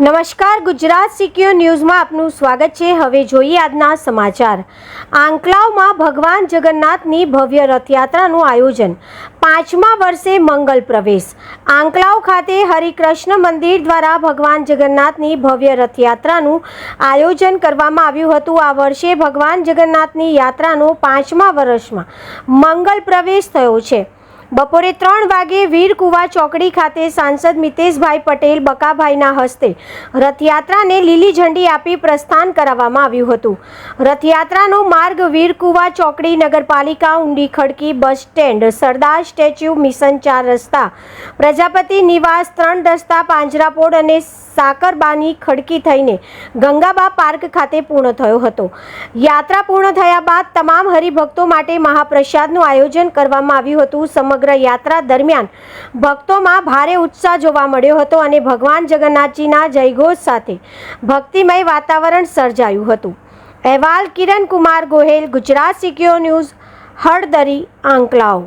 નમસ્કાર, ગુજરાત સિક્યોર ન્યૂઝમાં આપનું સ્વાગત છે। હવે જોઈએ આજના સમાચાર। આંકલાવમાં ભગવાન જગન્નાથની ભવ્ય રથયાત્રાનું આયોજન, 5મા વર્ષે મંગલ પ્રવેશ। આંકલાવ ખાતે હરિકૃષ્ણ મંદિર દ્વારા ભગવાન જગન્નાથની ભવ્ય રથયાત્રાનું આયોજન કરવામાં આવ્યું હતું। આ વર્ષે ભગવાન જગન્નાથની યાત્રાનો 5મા વર્ષમાં મંગલ પ્રવેશ થયો છે। બપોરે 3 વાગે વીરકુવા ચોકડી ખાતે સાંસદ મિતેશભાઈ પટેલ બકાભાઈના હસ્તે રથયાત્રાને લીલી ઝંડી આપી પ્રસ્થાન કરાવવામાં આવ્યું હતું। રથયાત્રાનો માર્ગ વીરકુવા ચોકડી, નગરપાલિકા, ઊંડી ખડકી, બસ સ્ટેન્ડ, સરદાર સ્ટેચ્યુ, મિશન 4 રસ્તા, પ્રજાપતિ નિવાસ 3 રસ્તા, પાંજરાપોળ અને સાકરબાની ખડકી થઈને ગંગાબા પાર્ક ખાતે પૂર્ણ થયો હતો। યાત્રા પૂર્ણ થયા બાદ તમામ હરિભક્તો માટે મહાપ્રસાદનું આયોજન કરવામાં આવ્યું હતું। સમગ્ર યાત્રા દરમિયાન ભક્તોમાં ભારે ઉત્સાહ જોવા મળ્યો હતો અને ભગવાન જગન્નાથજીના જયઘોષ સાથે ભક્તિમય વાતાવરણ સર્જાયું હતું। અહેવાલ કિરણ કુમાર ગોહેલ, ગુજરાત સિક્યોર ન્યૂઝ, હળદરી, આંકલાવ।